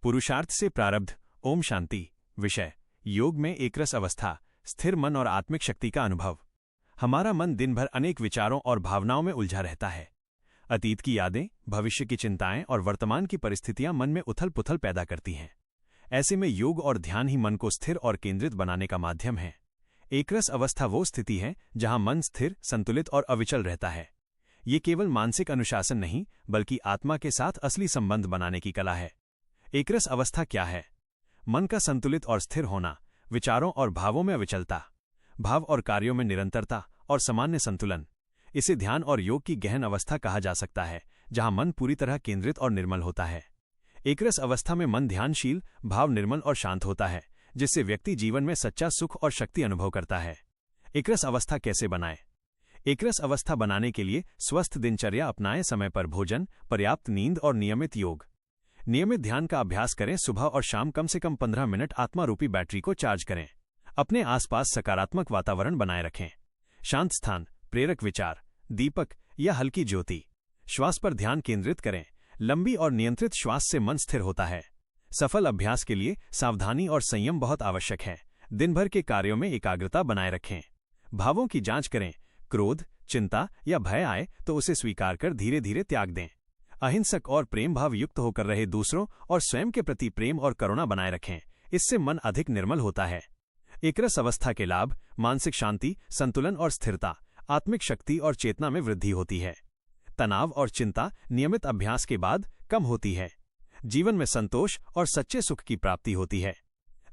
पुरुषार्थ से प्रारब्ध। ओम शांति। विषय: योग में एकरस अवस्था, स्थिर मन और आत्मिक शक्ति का अनुभव। हमारा मन दिन भर अनेक विचारों और भावनाओं में उलझा रहता है। अतीत की यादें, भविष्य की चिंताएं और वर्तमान की परिस्थितियां मन में उथल पुथल पैदा करती हैं। ऐसे में योग और ध्यान ही मन को स्थिर और केंद्रित बनाने का माध्यम है। एकरस अवस्था वो स्थिति है जहां मन स्थिर, संतुलित और अविचल रहता है। ये केवल मानसिक अनुशासन नहीं, बल्कि आत्मा के साथ असली संबंध बनाने की कला है। एकरस अवस्था क्या है? मन का संतुलित और स्थिर होना, विचारों और भावों में अविचलता, भाव और कार्यों में निरंतरता और सामान्य संतुलन। इसे ध्यान और योग की गहन अवस्था कहा जा सकता है, जहां मन पूरी तरह केंद्रित और निर्मल होता है। एकरस अवस्था में मन ध्यानशील, भाव निर्मल और शांत होता है, जिससे व्यक्ति जीवन में सच्चा सुख और शक्ति अनुभव करता है। एकरस अवस्था कैसे बनाएं? एकरस अवस्था बनाने के लिए स्वस्थ दिनचर्या अपनाएं। समय पर भोजन, पर्याप्त नींद और नियमित योग। नियमित ध्यान का अभ्यास करें। सुबह और शाम कम से कम 15 मिनट आत्मा रूपी बैटरी को चार्ज करें। अपने आसपास सकारात्मक वातावरण बनाए रखें। शांत स्थान, प्रेरक विचार, दीपक या हल्की ज्योति। श्वास पर ध्यान केंद्रित करें। लंबी और नियंत्रित श्वास से मन स्थिर होता है। सफल अभ्यास के लिए सावधानी और संयम बहुत आवश्यक है। दिन भर के कार्यों में एकाग्रता बनाए रखें। भावों की जांच करें। क्रोध, चिंता या भय आए तो उसे स्वीकार कर धीरे धीरे त्याग दें। अहिंसक और प्रेम भाव युक्त होकर रहे। दूसरों और स्वयं के प्रति प्रेम और करुणा बनाए रखें। इससे मन अधिक निर्मल होता है। एकरस अवस्था के लाभ: मानसिक शांति, संतुलन और स्थिरता, आत्मिक शक्ति और चेतना में वृद्धि होती है। तनाव और चिंता नियमित अभ्यास के बाद कम होती है। जीवन में संतोष और सच्चे सुख की प्राप्ति होती है।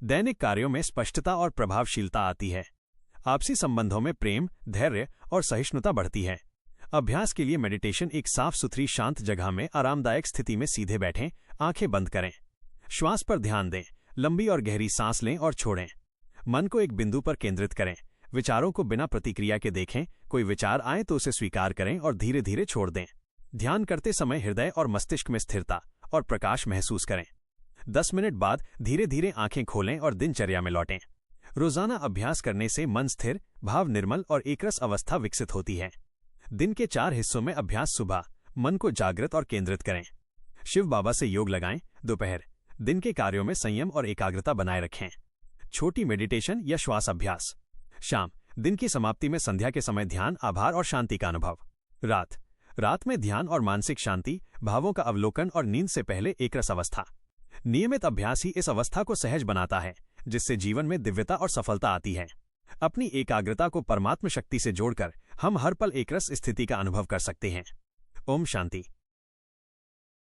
दैनिक कार्यों में स्पष्टता और प्रभावशीलता आती है। आपसी संबंधों में प्रेम, धैर्य और सहिष्णुता बढ़ती है। अभ्यास के लिए मेडिटेशन: एक साफ सुथरी शांत जगह में आरामदायक स्थिति में सीधे बैठें, आंखें बंद करें। श्वास पर ध्यान दें। लंबी और गहरी सांस लें और छोड़ें। मन को एक बिंदु पर केंद्रित करें। विचारों को बिना प्रतिक्रिया के देखें। कोई विचार आए तो उसे स्वीकार करें और धीरे धीरे छोड़ दें। ध्यान करते समय हृदय और मस्तिष्क में स्थिरता और प्रकाश महसूस करें। 10 मिनट बाद धीरे धीरे आंखें खोलें और दिनचर्या में लौटें। रोजाना अभ्यास करने से मन स्थिर, भाव निर्मल और एकरस अवस्था विकसित होती है। दिन के 4 हिस्सों में अभ्यास: सुबह मन को जागृत और केंद्रित करें। शिव बाबा से योग लगाएं। दोपहर दिन के कार्यों में संयम और एकाग्रता बनाए रखें। छोटी मेडिटेशन या श्वास अभ्यास। शाम दिन की समाप्ति में संध्या के समय ध्यान, आभार और शांति का अनुभव। रात में ध्यान और मानसिक शांति, भावों का अवलोकन और नींद से पहले एकरस अवस्था। नियमित अभ्यास ही इस अवस्था को सहज बनाता है, जिससे जीवन में दिव्यता और सफलता आती है। अपनी एकाग्रता को परमात्म शक्ति से जोड़कर हम हर पल एकरस स्थिति का अनुभव कर सकते हैं। ओम शांति।